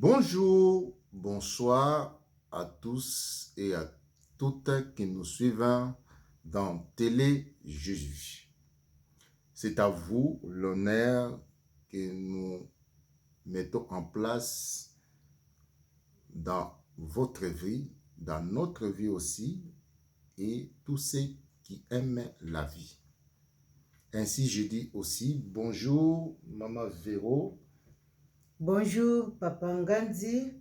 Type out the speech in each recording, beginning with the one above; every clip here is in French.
Bonjour, bonsoir à tous et à toutes qui nous suivent dans Télé Jésus. C'est à vous l'honneur que nous mettons en place dans votre vie, dans notre vie aussi, et tous ceux qui aiment la vie. Ainsi, je dis aussi bonjour, Maman Véro. Bonjour, Papa Nganzi,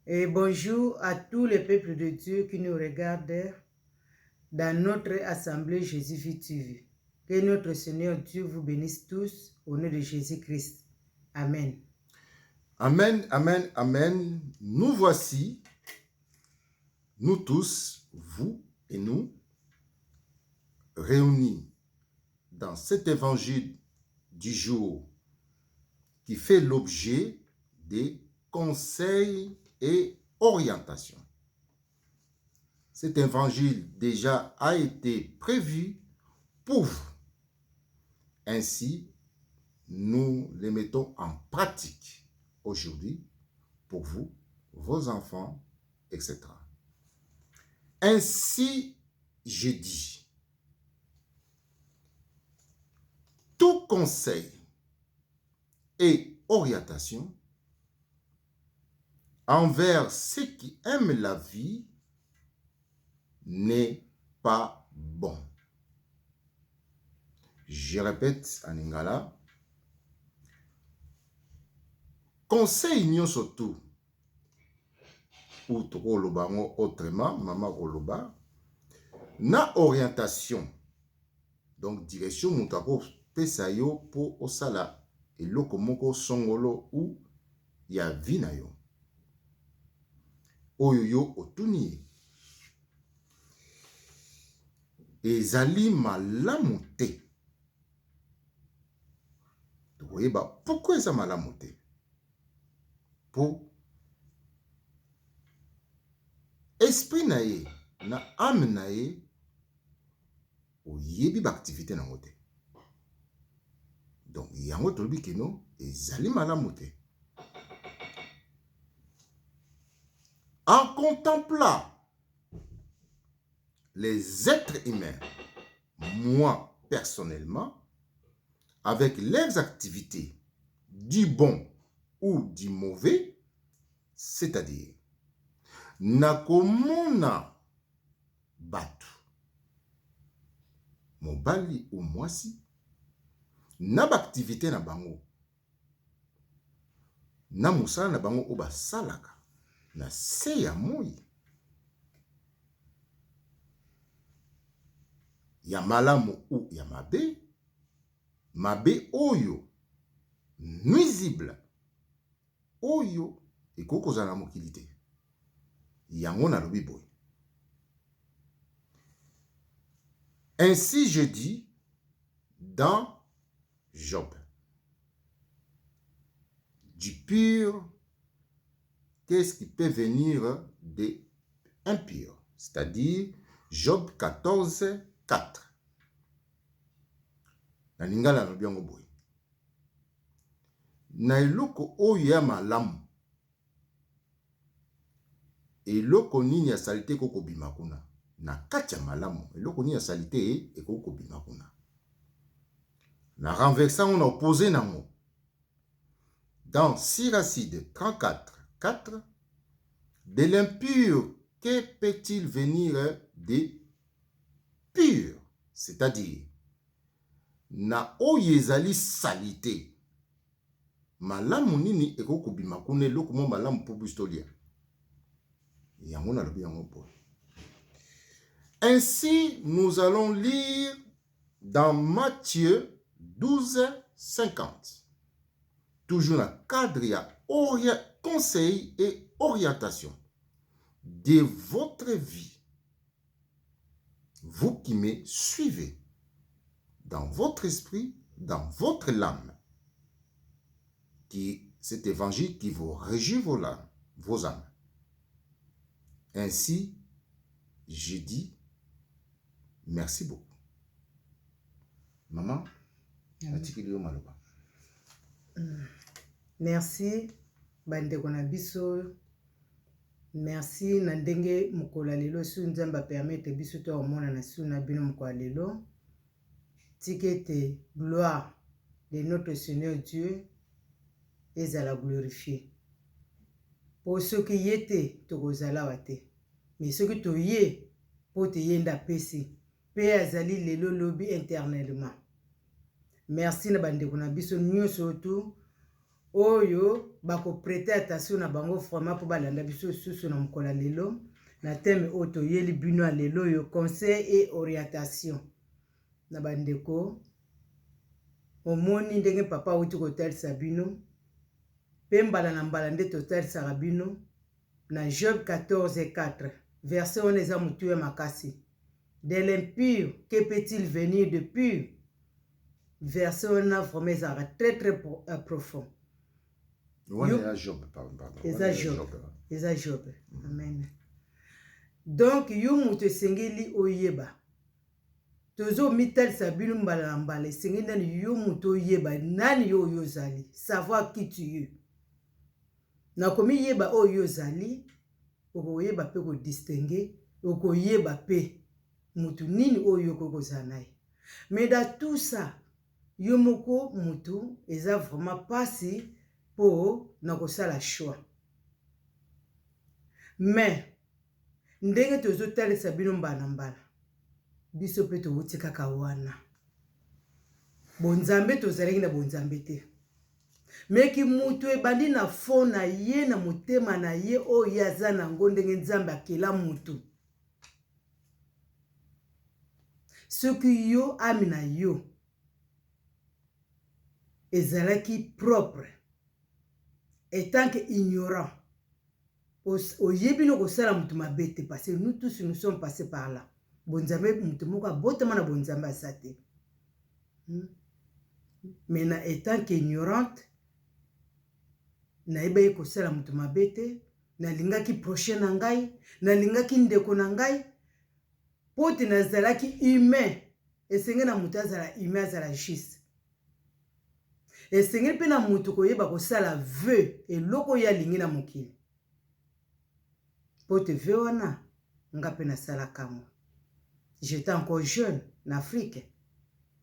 et bonjour à tous les peuples de Dieu qui nous regardent dans notre Assemblée Jésus TV. Que notre Seigneur Dieu vous bénisse tous au nom de Jésus-Christ. Amen. Amen, amen, amen. Nous voici, nous tous, vous et nous, réunis dans cet évangile du jour qui fait l'objet des conseils et orientations. Cet évangile déjà a été prévu pour vous. Ainsi, nous les mettons en pratique aujourd'hui pour vous, vos enfants, etc. Ainsi, je dis, tout conseil et orientation envers ceux qui aiment la vie n'est pas bon. Je répète en lingala, conseil nyonso tout ou tokoloba ngo autrement, mama koloba, na orientation, donc direction moto akopesa yo po osala eloko moko songolo ou ya vie na yo. Oyo yo otuni ye. Ezali malamu te. Tokoyeba pourquoi eza malamu te? Po esprit na ye, na âme na ye, oyebi ba activité nango te. Donc yango tolobi keno ezali malamu te. En contemplant les êtres humains, moi personnellement, avec leurs activités, du bon ou du mauvais, c'est-à-dire, nakomona batu, mobali ou mwasi, na ba activité na bango, na musala na bango o basalaka, na se ya moi, ya malamu ou ya mabe, mabe oyo, nuisible, oyo, ekokozala mokili te. Yango nalobi boy. Ainsi je dis dans Job, du pur, qu'est-ce qui peut venir des impurs? C'est-à-dire Job 14, 4. Na lingala nalobi yango boy. Na eloko oyo ya malamu, eloko nini ya salite koko bima kuna? Na kati ya malamu, eloko nini ya salite ekoko bima kuna? Na renversant, on a opposé nango. Dans Siracide 34, 4, de l'impur, que peut-il venir des purs? C'est-à-dire, na oyezali salite. Malamu nini ekoko bima kuna eloko mo malamu pour bistolia. Yango na lobi yango po. Ainsi, nous allons lire dans Matthieu 12, 50. Toujours dans le cadre de conseil et orientation de votre vie. Vous qui me suivez dans votre esprit, dans votre âme, qui cet évangile qui vous régit vos âmes. Ainsi, je dis merci beaucoup. Maman, Merci, bandeko na biso, merci na ndenge mokolo lelo su nzamba permettre biso to omona na su na bino mokolo lelo. Tikete gloire de notre Seigneur Dieu ezala glorifié. Po soki yete tokozala wate. Mais soki to ye po te yenda pesi. Pe azali lelo lobi éternellement. Merci na bandeko na biso nyonso tu oyo bako prêter attention na bango vraiment po balanda biso susu na mokolo lelo na thème oto yeli bino lelo yo conseil et orientation na bandeko omoni ndenge papa uti kotalisa bino pe mbala na mbala nde totalisaka bino na Job 14:4 verset on eza mutu ya makasi. De l'impur que peut-il venir de pur? Verset on a vraiment ezaka très profond. Eza Job, pardon. Eza Job. Amen. Donc yo mutu esengeli oyeba. Tozo mitalisa bino mbala na mbala esengeli nani yo mutu oyeba nani yo ozali. Savoir qui tu es. Na komi yeba oyo ozali, okoyeba pe ko distinguer, okoyeba pe mutu nini oyo kokozala naye. Mais dans tout ça, yo moko mutu eza vraiment pasi po na kosala choix. Mais ndenge tozotalisa bino mbala mbala, biso pe towuti kaka wana. Bonzambe tozalaki na bonzambe te. Meki mutu ebandi na fond na ye na motema na ye oyo aza nango ndenge nzambe akela mutu. Soki yo ami na yo ezalaki propre etant que ignorant oyebi no kosala mutu mabe te parce que nous tous nous sommes passés par là. Bonzambe mutu moko abotama na bonzambe asate. Mais na étant qu'ignorante na ebe kosala mutu mabe te, na lingaki prochain na ngai, na lingaki ndeko na ngai, pote nazalaki humain, esenge na mutu azala humain azala juste. Esenge pe na mutu koyeba kosala vœu eloko ya lingi na mokili. Pote vœu wana nga pe nasala kango. J'étais encore jeune en Afrique.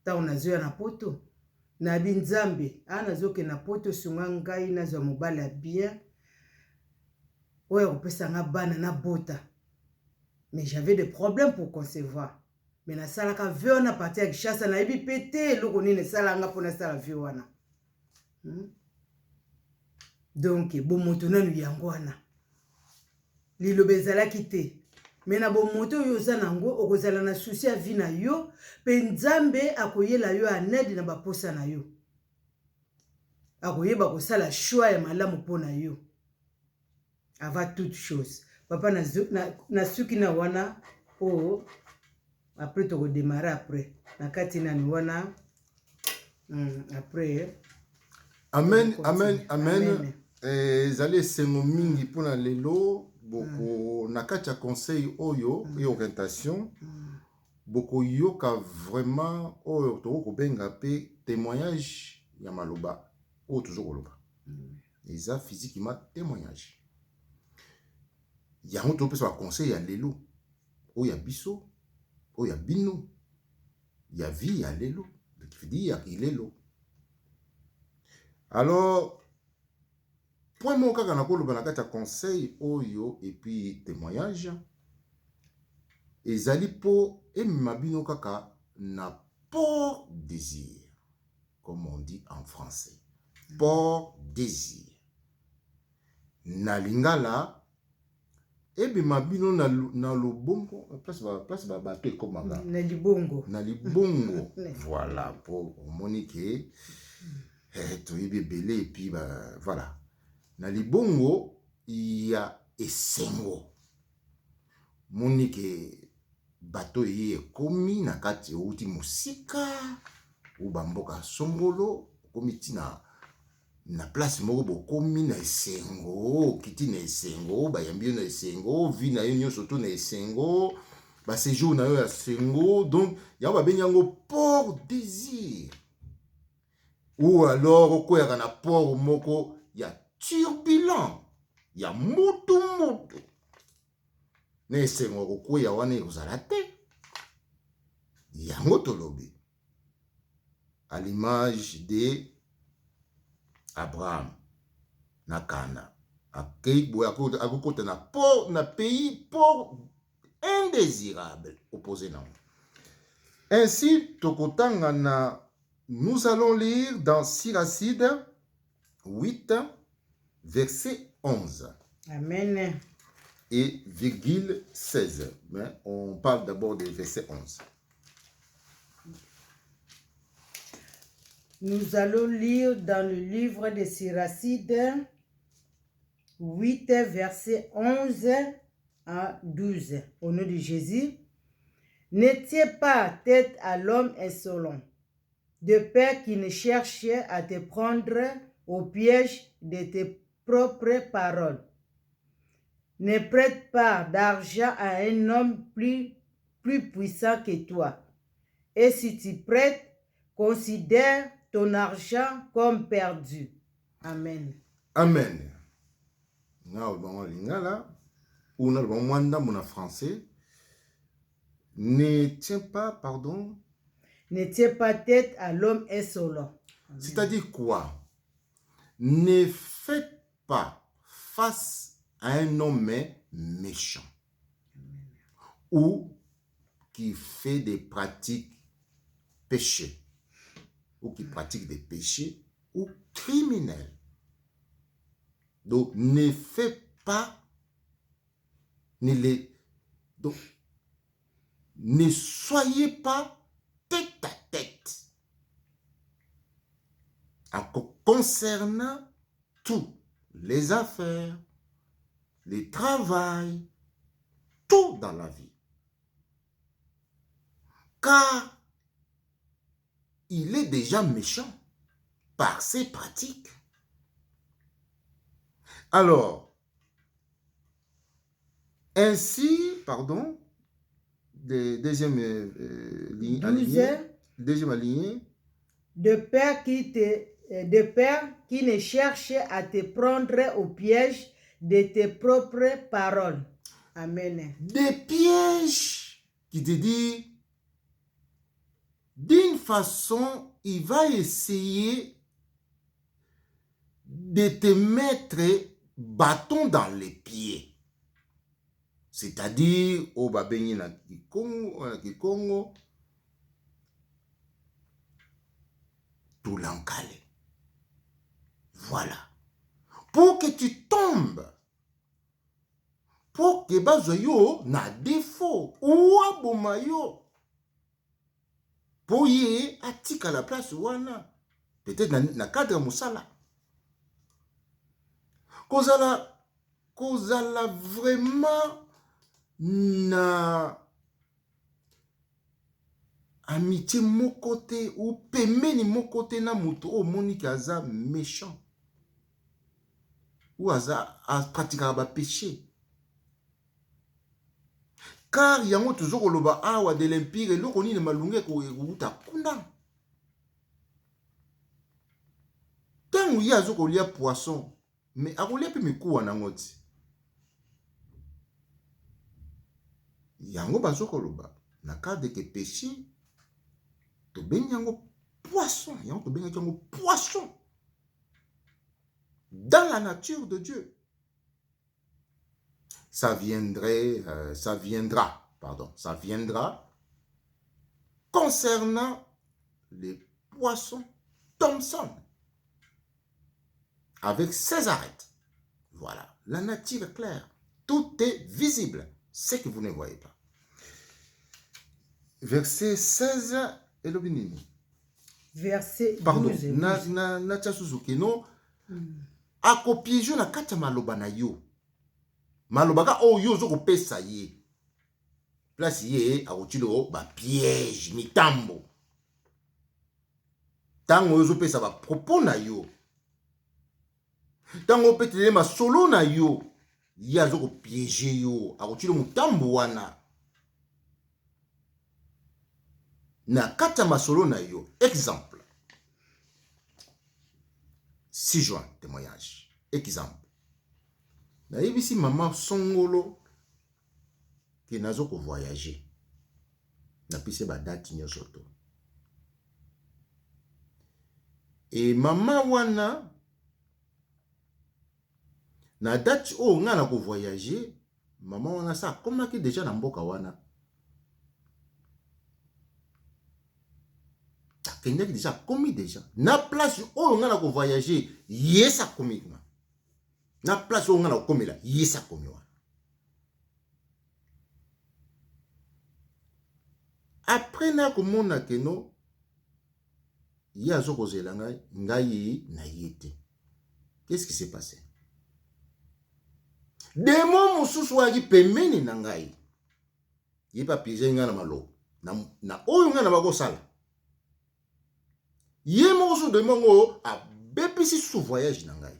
Ta onazoya na poto. Na binzambe, nazoke na poto sunga ngai nazwa mobala bien. Oya kopesa nga bana na bota. Mais j'avais des problèmes pour concevoir. Mais na salaka vœu wana parti ya Kishasa na yebi pété eloko nini sala nga pona sala vœu wana. Donc bomoto nanu yango wana. Liloba ezalaki te. Mais na bomoto oyo oza nango okozala na souci ya vie na yo pe nzambe akoyela yo anede na baposa na yo. Akoyeba kosala choix ya malamu mpona yo. Avant toute chose. Papa na suki na wana après toko démarrer après. Na kati na wana après. Amen. Ezali sengo mingi mpona lelo. Boko nakacha conseil oyo et orientation boko yoka vraiment oyo to ko benga pe témoignage ya maloba o toujours koloba eza physiquement témoignage ya moto pe so conseil ya lelo o ya biso o ya bino ya vie ya lelo qui veut dire ya lelo. Alors point mon kaka na koloba na kati ya conseil oyo et puis témoignage ezali po emema bino kaka na port désir comme on dit en français. Port désir na lingala ebema bino na lobongo place ba bato comme ça na libongo voilà pour monique to yebe belé et puis voilà. Na libongo ya esengo monike bato ye komi na kati outi musika ou bamboka songolo komi tina na place moko bokomi na esengo kiti na esengo bayambi na esengo vi na yo nyonso to na esengo ba séjour na yo ya esengo donc ya ba benyango port désir ou alors okoyaka na port moko ya turbulent ya mutu na esengo kokwea wana ekozala te. Yango tolobi à l'image de Abraham na Kana akei boya akokota na pays pauvre indésirable opposé na. Ainsi tokotanga na nous allons lire dans Siracide 8 verset 11. Amen. Et virgule 16. Mais on parle d'abord du verset 11. Nous allons lire dans le livre de Siracide 8, verset 11 à 12. Au nom de Jésus, n'étiez pas tête à l'homme insolent, de peur qui ne cherchait à te prendre au piège de tes propres paroles. Ne prête pas d'argent à un homme plus puissant que toi. Et si tu prêtes, considère ton argent comme perdu. Amen. Amen. Ou en français. Ne tiens pas, pardon. Ne tiens pas tête à l'homme insolent. C'est-à-dire quoi? Ne faites pas face à un homme méchant ou qui fait des pratiques péchés ou qui pratique des péchés ou criminels. Donc, ne faites pas, donc, ne soyez pas tête à tête concernant tout, les affaires, le travail, tout dans la vie. Car il est déjà méchant par ses pratiques. Alors, ainsi, pardon, deuxième alignée, de peur qui ne cherche à te prendre au piège de tes propres paroles. Amen. Des pièges qui te disent, d'une façon, il va essayer de te mettre bâton dans les pieds. C'est-à-dire, au Babeni na Kikongo, tout l'encalé. Voilà. Pour que tu tombes, pour que bazoyo na défaut, ou abomayo, pour y atika la place wana, peut-être na cadre musala. Kozala vraiment na amitié mon côté ou pemeni mon côté na muto o moni kaza méchant ou aza a pratiquer ba péché. Car yango toujours koloba awa de l'empire et loko nini malunge ko uta kunda. Tangu ya zo kolia poisson mais akolia pe mikuwa na ngoti. Yango bazo koloba na cadre que péché to bengi yango poisson, yango to bengi yango poisson dans la nature de Dieu. Ça viendra concernant les poissons Thomson avec ses arêtes. Voilà, la nature est claire, tout est visible, ce que vous ne voyez pas. Verset 16 et le binini. Verset 12. Pardon, na Suzuki, non? Akopiéjo na kata maloba na yo. Malobaka o yo zo kopesa ye. Place ye akotilo ba piège mitambo. Tango yo zo pesa ba propos na yo. Tango petele ma solo na yo. Ya zo kopiéger yo akotilo mutambo wana. Na kata masolo na yo. Exemple. 6 juin, témoignage. exemple nayebisi mama songolo ke nazo ko voyager napesi ba date nyonso to e mama wana na date oyo nga na ko voyager mama wana sa akomaki deja na mboka wana akendaki deja akomi deja na place oyo nga na ko voyager ye sa akomi kuna na place oyo nga na kokomela ye sa akomi wana après na komona keno ye azokozela ngai na ye te. Qu'est-ce qui s'est passé? Demo mosusu waki pembeni na ngai ye pa piéger nga na malo na oyo nga na bakosala ye mosusu demo ngo abepisi su voyage na ngai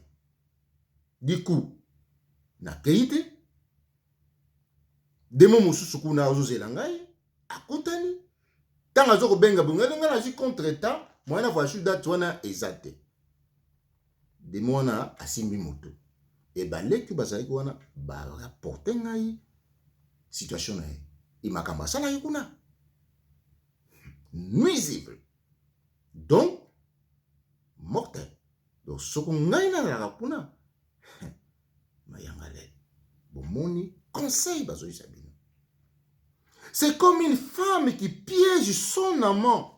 du coup na keite demo mosusu kuna azozela ngai akutani tanga zoko benga bunga nga na ji contre temps mwana voiture date wana ezate demo wana asimbi moto et baleki bazalaki wana ba rapporter ngai situation na ye imakamba sala ye kuna nuisible donc mortel donc soko ngai na la kuna mayangale bomoni conseil bazoyisa bino. C'est comme une femme qui piège son amant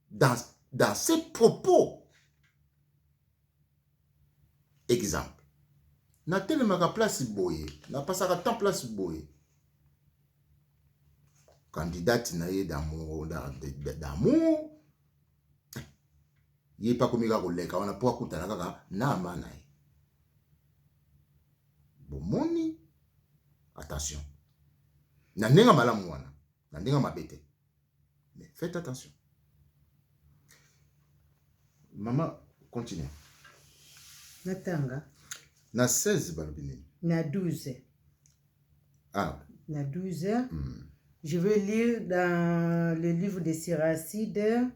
dans ses propos. Exemple. Na telemaka place boye, na pasaka temps place boye. Candidate na ye d'amour, ye pa komika koleka wana po akutana kaka na amana ye. Bomoni, attention. Na ndenga malamu wana, na ndenga mabete. Mais faites attention. Maman, continue. Natanga. Na 16 balbini. Na 12. Ah. Na 12. Je vais lire dans le livre de Siracide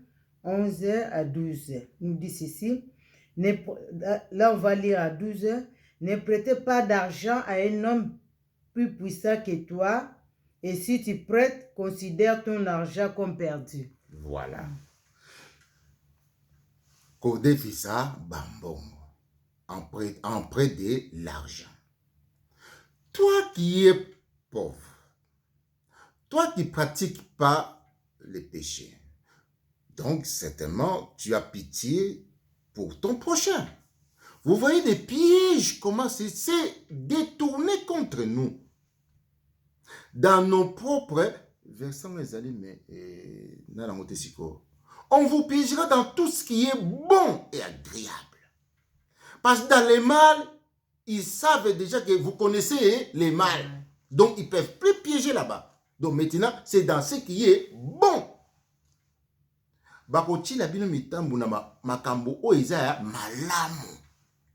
11 à 12. Il nous dit ceci. Là, on va lire à 12. Ne prêtez pas d'argent à un homme plus puissant que toi. Et si tu prêtes, considère ton argent comme perdu. Voilà. Code fissa bambongo. En prêt de l'argent. Toi qui es pauvre, toi qui ne pratiques pas les péchés, donc certainement tu as pitié pour ton prochain. Vous voyez des pièges, comment c'est détourné contre nous. Dans nos propres versets, on vous piégera dans tout ce qui est bon et agréable. Parce que dans les mal, ils savent déjà que vous connaissez les mal. Donc, ils ne peuvent plus piéger là-bas. Donc, maintenant, c'est dans ce qui est bon. Bakoti la bino mitambu na makambo o izaya malamu.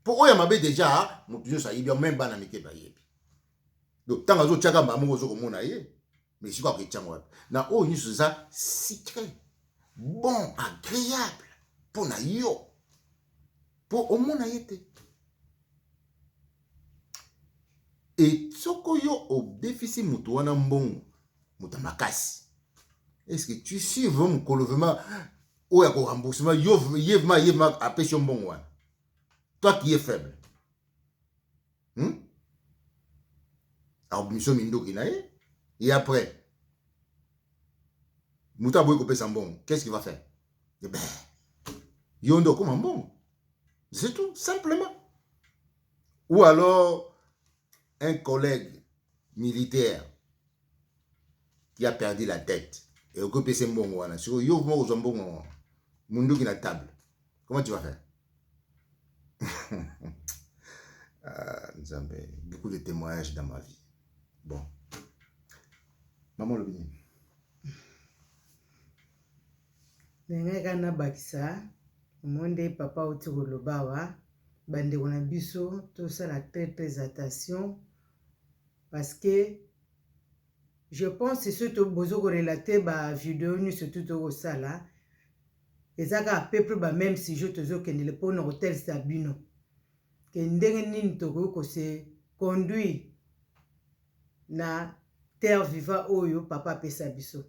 Pour oya mabe déjà, mutuyo sa yibia même bana mikeba yebi. Donc, tant azo tchaka mamu ozo komona ye. Mais si quoi que tchangwa. Na o ni ça secret. Bon, agréable. Pour na yo. Pour au monde été. Et soko yo au déficit mutuana mbongo mutamakasi. Est-ce que tu sais vraiment vraiment ou ya ko remboursement yevma apesho mbongo wana. Toi qui es faible. Alors mission mindo kinaye et après muta boy ko pesa mbongo, qu'est-ce qu'il va faire? Eh ben yondo comme mbongo. C'est tout, simplement. Ou alors, un collègue militaire qui a perdu la tête et occupé ses mbongo. Sur yo mo zombongo, mundu qui na table. Comment tu vas faire? Beaucoup de témoignages dans ma vie. Bon. Maman le bini. Nenga bakisa. Monde papa autour le bawa bande on a biso tout ça la très attention parce que je pense que ce que bozo relater ba vidéo ni surtout au sala ezaka peu ba même si je te zo que ne le pon hôtel sabino ke ndenge nini tokoki kose conduire na terre vivant oyo papa apesa biso.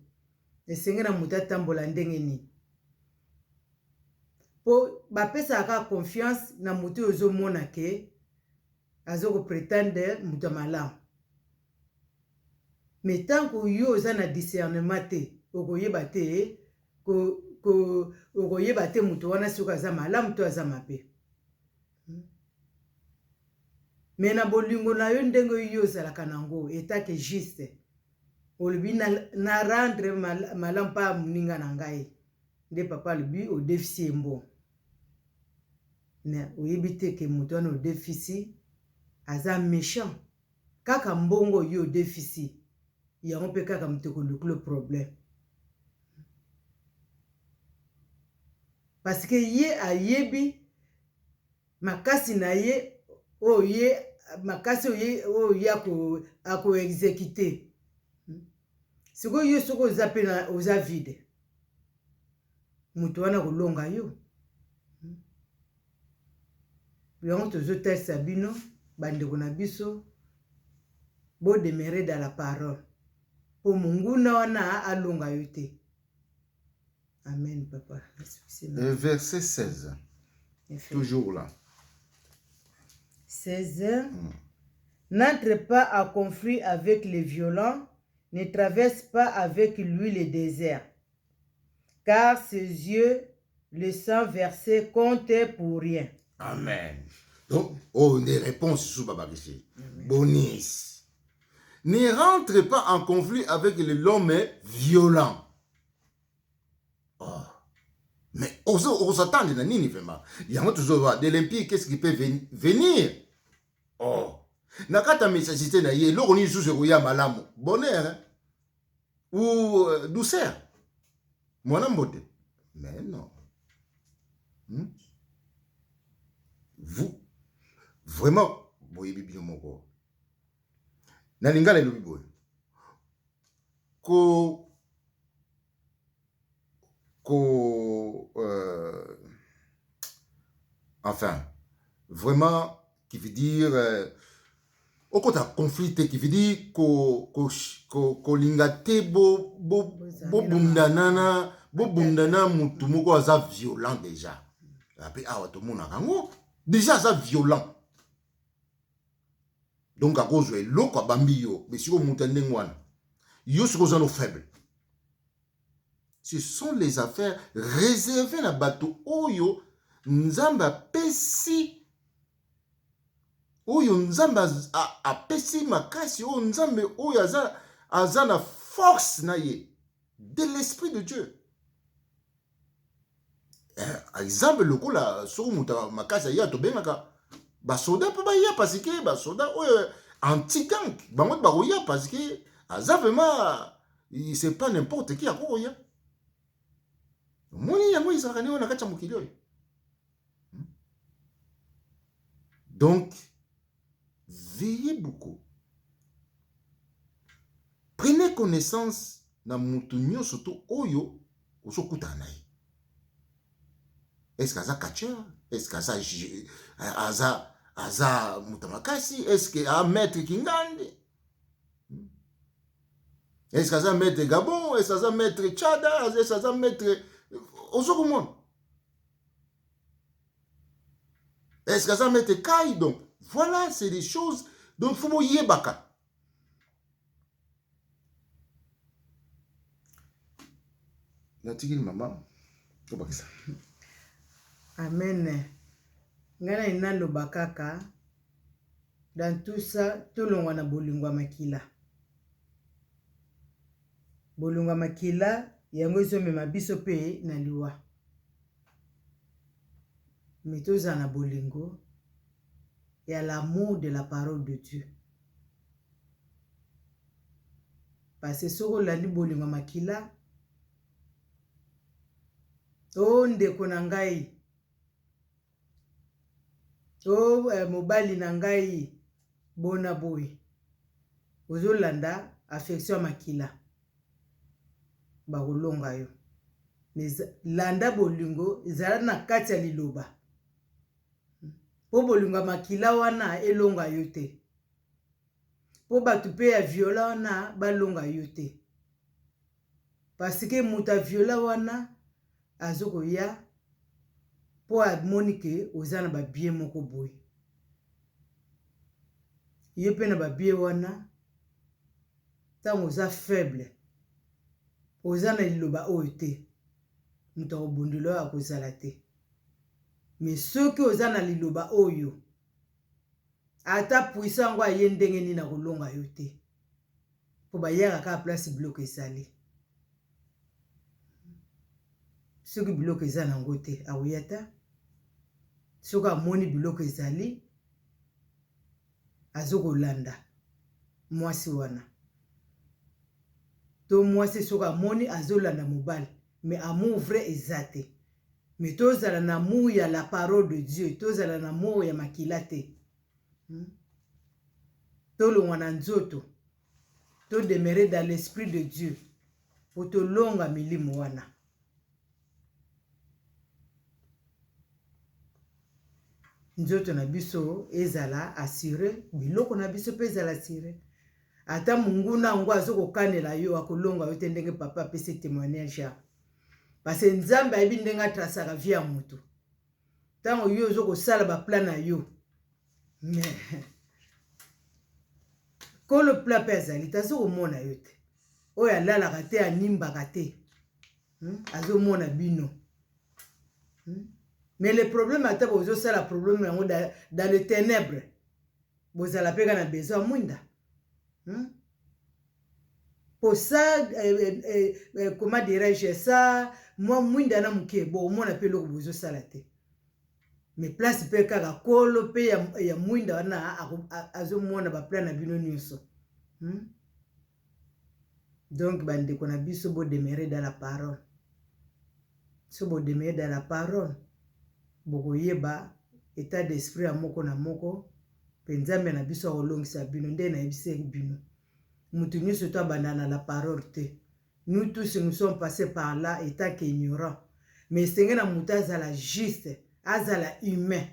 Esenge na moto atambola ndenge nini. Po bapesaka confiance na moto oyo ozomona ke azoko pretendre moto malamu. Mais tant que yo oza na discernement te, okoyeba te okoyeba te moto wana soki aza malamu to aza mabe. Mais na bolingo na yo ndenge yo ozalaka nango etake juste. Olobi na rendre malamu pa moninga na ngai. Nde papa alobi o déficit mbo. Mais oyebi te ke moto wana o déficit aza méchant. Kaka mbongo yo déficit. Yango mpe kaka moto kolukula problème. Parce que ye ayebi makasi na ye oye makasi oye ako exécuter. Siko yo soko oza pe na oza vide. Moto wana kolonga yo. Yango tozotalisa bino bandeko na biso bo demeurer dans la parole. Po munguna wana alonga yo te. Amen, papa. Verset 16. Toujours là. 16. N'entre pas en conflit avec les violents, ne traverse pas avec lui le désert, car ses yeux, le sang versé, comptent pour rien. Amen. Donc, oh, des réponses sous Baba Rishi. Bonis. Ne rentre pas en conflit avec l'homme violent. Oh. Mais on s'attend à nini vraiment. Il y a toujours de l'impie, qu'est-ce qui peut venir? Oh. Nakata messagité na ye, l'on y sous ya malamu. Bonheur, hein? Ou douceur. Mon ambote. Mais non. Vous, vraiment, boye bibi moko. Nalinga le biboy. Enfin, vraiment, qui veut dire au côté conflit qui veut dire ko lingate bo bundana mutu moko aza violent déjà. Après awa to mona kango déjà aza violent. Donc à cause de l'eau bambi yo, mais si vous montez n'engwana, yo sont nos faibles. Ce sont les affaires réservées na bateau oyo nzamba pesi oyo nzamba a pesi makasi oyo nzambe oyo aza na force na ye de l'esprit de Dieu. Exemple le coup là so muta makasi ya to bengaka ba soda pe ba ya parce que ba soda anti-gang bango ba ya parce que aza vraiment c'est pas n'importe qui a ko ya moni yango izaka ne ona kacha mukili oyo. Donc veillez beaucoup, prenez connaissance na mutu nyonso to oyo osokuta na ye. Est-ce qu'aza catcheur? Est-ce qu'aza aza mutamakasi? Est-ce que a maître Kingandi? Est-ce qu'aza maître Gabon? Est-ce qu'aza maître Tchada? Est-ce qu'aza maître Osokumon? Est-ce qu'aza maître Kai? Donc voilà, c'est des choses dont il faut yebaka. Natiki maman, comment ça? Amen. Ngana inalo bakaka. Dans tout ça, tout le monde a bolingwa makila. Bolingwa makila, yango iso mema biso pe na liwa. Metoza na bolingo, il y a l'amour de la parole de Dieu. Parce que soko landi bolingwa makila, o ndeko na ngai. O mobali na ngai bona boy. Ozo landa affection makila. Ba kolonga yo. Mais landa bolingo ezala na kati ya liloba. Po bolinga makila wana elonga yo te. Po batu pe ya viola wana balonga yo te. Parce que muta viola wana azoko ya po amoni ke oza na babie moko boye. Yo pe na babie wana tango oza faible. Oza na liloba oyo te. Muta obundelo akozala te. Mais soki oza na liloba oyo ata puissant ngo aye ndenge nini na kolonga yo te. Po bayaka ka place bloc ezali. Soki biloko eza nango te aoyata. Soki amoni biloko ezali azokolanda mwasi wana. To mwasi soki amoni azolanda mobali. Mais amour vrai eza te. Mais tozala na amour ya la parole de Dieu. Tozala na amour ya makila te. Tolongwa na nzoto. To demeurer dans l'esprit de Dieu. Po tolonga milimo wana. Nzoto na biso ezala assuré. Biloko na biso pe ezala assuré. Ata munguna ngo azoko kanela yo akolonga yo te ndenge papa apesi témoignage. Parce que nzambe ayebi ndenge atrasaka vie ya mutu. Tango yo ozoko sala ba plan na yo. Mais ko le plan pe azali tazoko mona yo te. Oyo alalaka te animbaka te. Azomona bino. Mais le problème ata bozo sala problème yango dans le ténèbre. Bozala pe kana besoin mwinda. Pour ça, comment dirais-je ça? Moi, mwinda na muke, bon, moi, na pe loko bozo salate. Mais place pe kaka kolo pe ya mwinda na azo mona ba plan na bino nyonso. Donc, bande kona biso bo demeurer dans la parole. So bo demeurer dans la parole. Boko yeba état d'esprit amoko na moko. Penzambe na biso olongisa bino nde na ebise bino. Mutu nyonso to abandana la parole te. Nous tous nous sommes passés par là étant qu'ignorants. Mais senge na mutu azala juste, azala humain.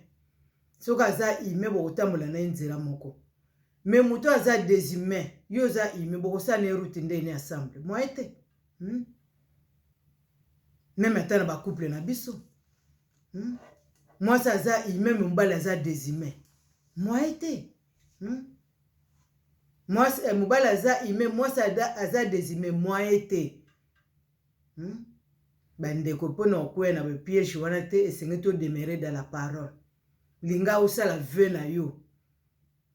Soka aza humain bokotambola na nzela moko. Mais mutu aza déshumain, yo aza humain bokosala ne route ndene ensemble. Moi ete. Même atana ba couple na biso. Moi ça aza humain mbala aza déshumain. Moi ete. Moi, mobile aza ime, moi ça aza désime, moi été. Bandeko pona okwe na be piège wana te esenge to demeurer dans la parole. Linga osala vœu na yo.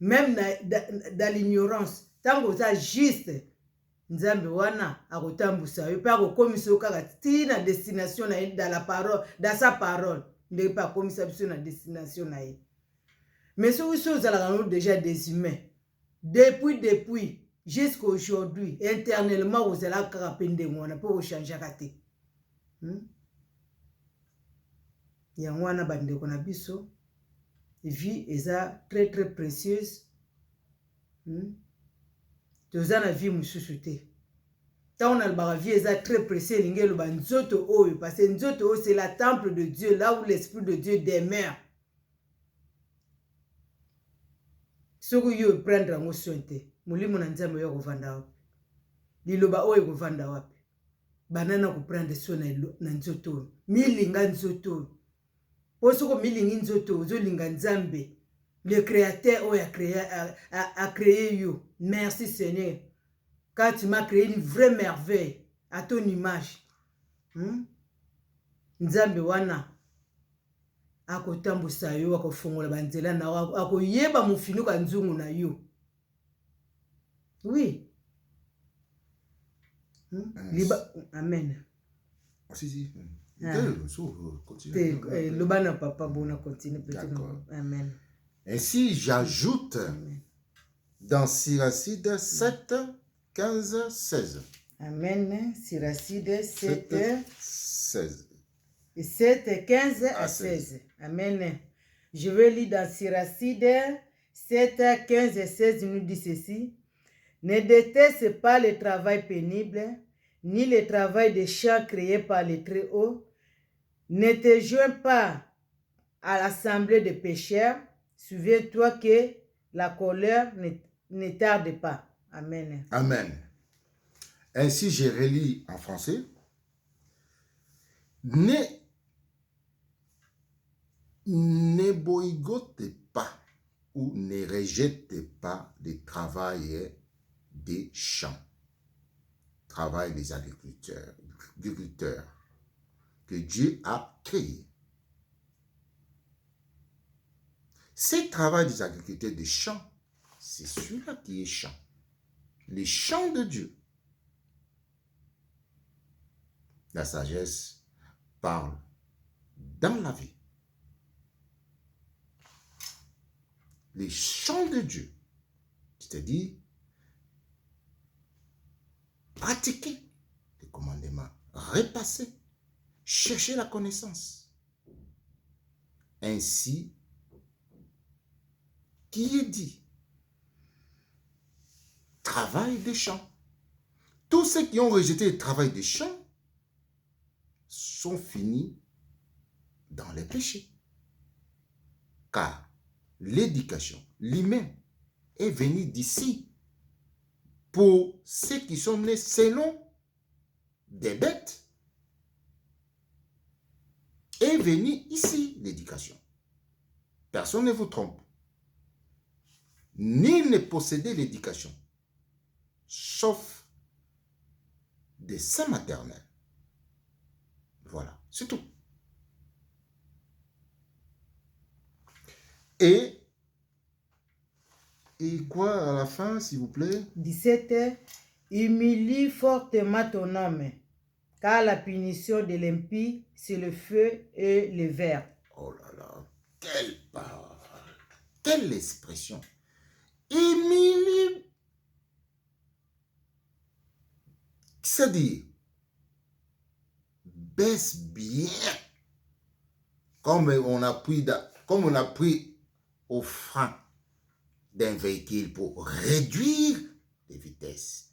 Même dans l'ignorance, tango za juste nzambe wana akotambusa yo pa kokomisa yo kaka tina destination na dans la parole, dans sa parole. Ndenge pa komisa biso na destination na ye. Mais ceux qui sont déjà des humains. Depuis, jusqu'à aujourd'hui, éternellement, vous allez carapender, on n'a pas changer à côté. Yangwana bande kona biso, vie eza très très précieuse. Tozana vie mususuté. Tant on a le vie eza très précieux, l'ingé le banzoto oyo, parce que nzoto oyo c'est la temple de Dieu, là où l'esprit de Dieu demeure. Soko yo prendre ngo sointe mulimo na nzambe yo kovanda wapi liloba oyo kovanda wapi banana ko prendre so na nzoto milinga nzoto po soko milingi nzoto zo linga nzambe le créateur oyo a créé yo. Merci Seigneur quand tu m'as créé une vraie merveille à ton image. Nzambe wana akotambusa yo akofongola banzela na akoyeba mufinuka nzungu na yo. Oui. Amen. Si. Continue. Lobana papa bona continue peut-être. Amen. Ainsi j'ajoute dans Siracide 7, 15, 16. Amen. Siracide 7, 16. 7, 15 à 16. Amen. Je vais lire dans Siracide 7, 15 et 16, il nous dit ceci. Ne déteste pas le travail pénible, ni le travail des champs créés par les Très-Hauts. Ne te joins pas à l'assemblée des pécheurs, Souviens-toi que la colère ne tarde pas. Amen. Amen. Ainsi, je relis en français. Ne boycottez pas ou ne rejetez pas le travail des champs, travail des agriculteurs que Dieu a créé. Ce travail des agriculteurs des champs, c'est celui-là qui est champ. Les champs de Dieu. La sagesse parle dans la vie. Les champs de Dieu, c'est-à-dire pratiquer les commandements, repasser, chercher la connaissance. Ainsi, qui est dit, travail des champs. Tous ceux qui ont rejeté le travail des champs sont finis dans les péchés. Car l'éducation, l'humain, est venu d'ici pour ceux qui sont nés selon des bêtes. Est venu ici l'éducation. Personne ne vous trompe. Nul ne possédait l'éducation, sauf des saints maternels. Voilà, c'est tout. Et quoi à la fin, s'il vous plaît? 17. Humilie fortement ton homme, car la punition de l'impie, c'est le feu et le ver. Oh là là, quelle parole, quelle expression. Humilie, c'est-à-dire, baisse bien, comme on a pris au frein d'un véhicule pour réduire les vitesses.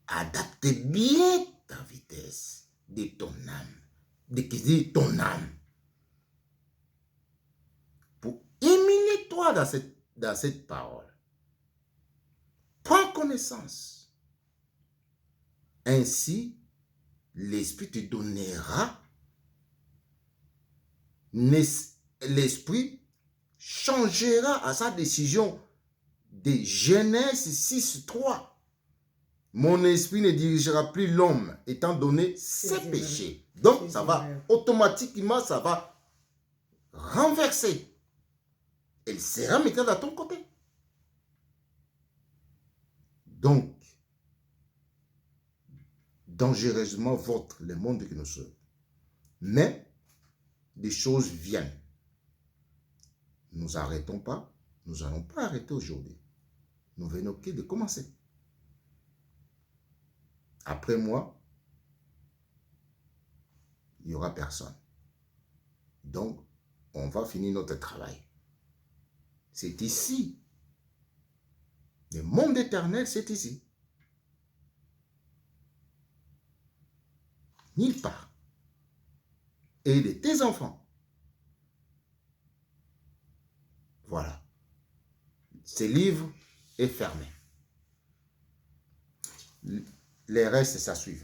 Adapte bien ta vitesse de ton âme, de ton âme. Pour éminer-toi dans cette parole. Prends connaissance. Ainsi, l'Esprit te donnera, l'Esprit changera à sa décision de Genèse 6:3. Mon esprit ne dirigera plus l'homme étant donné ses péchés. Donc, ça va automatiquement, ça va renverser. Elle sera maintenant à ton côté. Donc, dangereusement votre le monde que nous sommes. Mais, des choses viennent. Nous n'arrêtons pas. Nous n'allons pas arrêter aujourd'hui. Nous venons que de commencer. Après moi, il n'y aura personne. Donc, on va finir notre travail. C'est ici. Le monde éternel, c'est ici. Nulle part. Et de tes enfants. Voilà. Ce livre est fermé. Les restes, ça suit.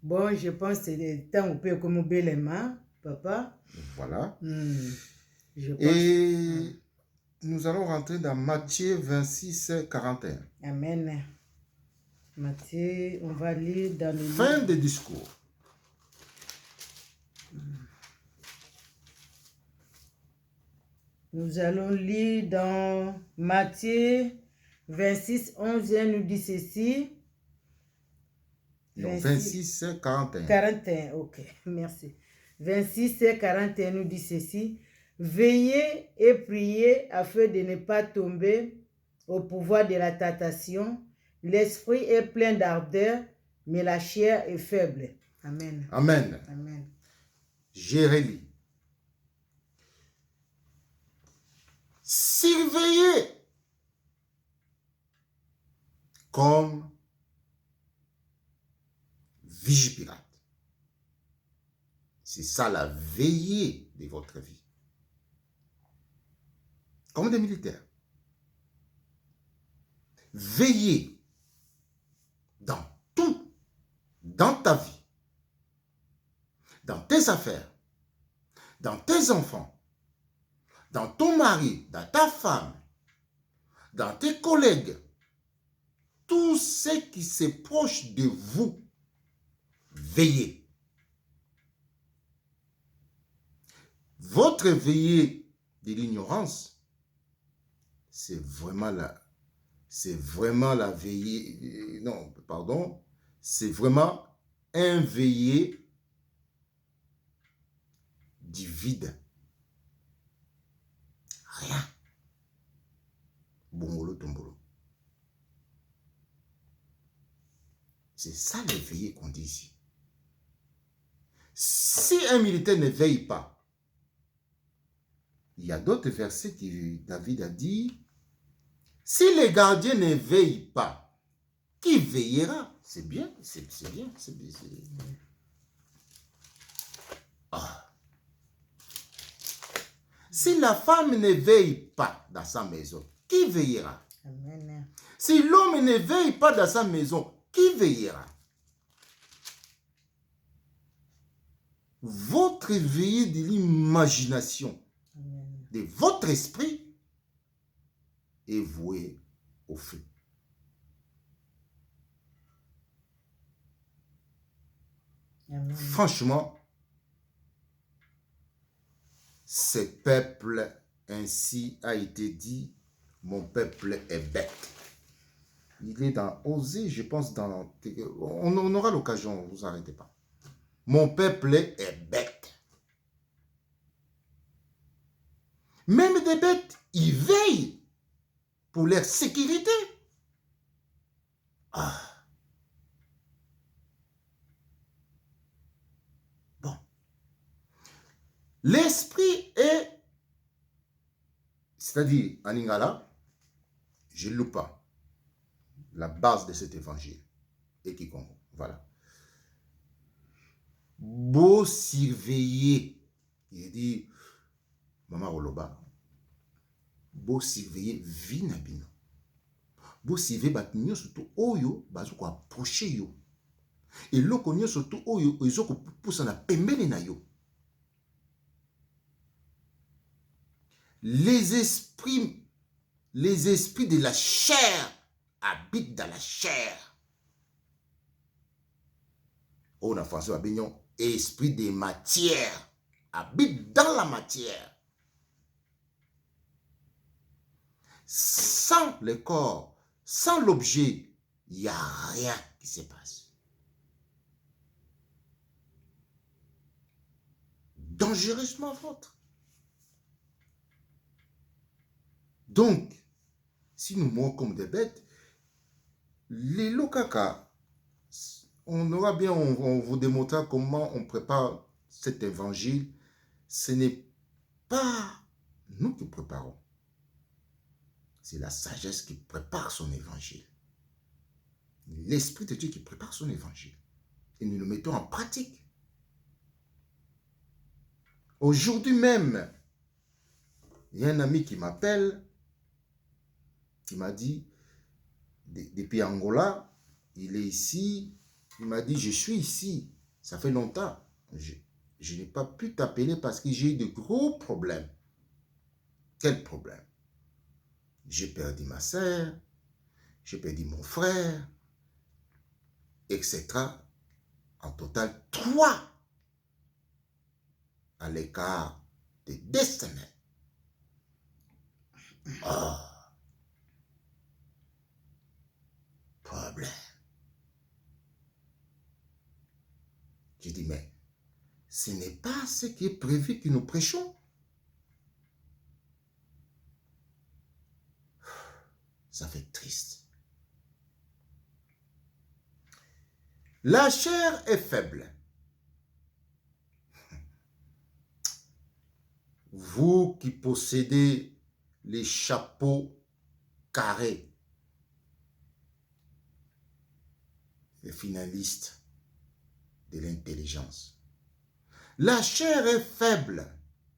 Bon, je pense que c'est le temps où on peut comme les mains, papa. Voilà. Je pense. Et nous allons rentrer dans Matthieu 26, 41. Amen. Matthieu, on va lire dans le Fin de discours. Nous allons lire dans Matthieu 26, 11, nous dit ceci. Non, 26, 41. 41, ok, merci. 26, 41 nous dit ceci. Veillez et priez afin de ne pas tomber au pouvoir de la tentation. L'esprit est plein d'ardeur, mais la chair est faible. Amen. Amen. Amen. Jérémie. Surveillez comme vigipirate. C'est ça la veillée de votre vie. Comme des militaires. Veillez dans tout, dans ta vie, dans tes affaires, dans tes enfants, dans ton mari, dans ta femme, dans tes collègues, tous ceux qui se prochent de vous, veillez. Votre veillée de l'ignorance, c'est vraiment la veillée, non, pardon, c'est vraiment un veillé du vide. Rien. Bongolo tombolo. C'est ça le veillé qu'on dit ici. Si un militaire ne veille pas, il y a d'autres versets que David a dit, si les gardiens ne veillent pas, qui veillera? C'est bien, c'est bien, c'est bien. Ah. Si la femme ne veille pas dans sa maison, qui veillera? Amen. Si l'homme ne veille pas dans sa maison, qui veillera? Votre veillée de l'imagination, de votre esprit, est vouée au feu. Amen. Franchement, ce peuple ainsi a été dit, mon peuple est bête. Il est dans Osée, je pense, on aura l'occasion, vous arrêtez pas. Mon peuple est bête. Même des bêtes, ils veillent pour leur sécurité. Ah. Bon. L'esprit est, c'est-à-dire, en Lingala, je ne loue pas la base de cet évangile. Et quiconque, voilà. Beau surveiller, il dit, Maman Oloba, beau surveiller vinabino. Beau surveiller batinyo surtout oyo, bazuko approcher yo. Et lokonyo surtout oyo, ezoko poussa na pembele na yo. Les esprits de la chair habitent dans la chair. On a français abignon, esprit de matière habite dans la matière. Sans le corps, sans l'objet, il n'y a rien qui se passe. Dangereusement vôtre. Donc, si nous mourons comme des bêtes, les lokaka, on aura bien, on vous démontrera comment on prépare cet évangile. Ce n'est pas nous qui préparons. C'est la sagesse qui prépare son évangile. L'Esprit de Dieu qui prépare son évangile. Et nous le mettons en pratique. Aujourd'hui même, il y a un ami qui m'appelle, qui m'a dit, depuis Angola, il est ici, il m'a dit, je suis ici, ça fait longtemps. Je n'ai pas pu t'appeler parce que j'ai eu de gros problèmes. Quel problème? J'ai perdu ma sœur, j'ai perdu mon frère, etc. En total, 3 à l'écart de 2 semaines. Oh, problème. Je dis, mais ce n'est pas ce qui est prévu que nous prêchons. Ça fait triste. La chair est faible. Vous qui possédez les chapeaux carrés, les finalistes de l'intelligence, La chair est faible.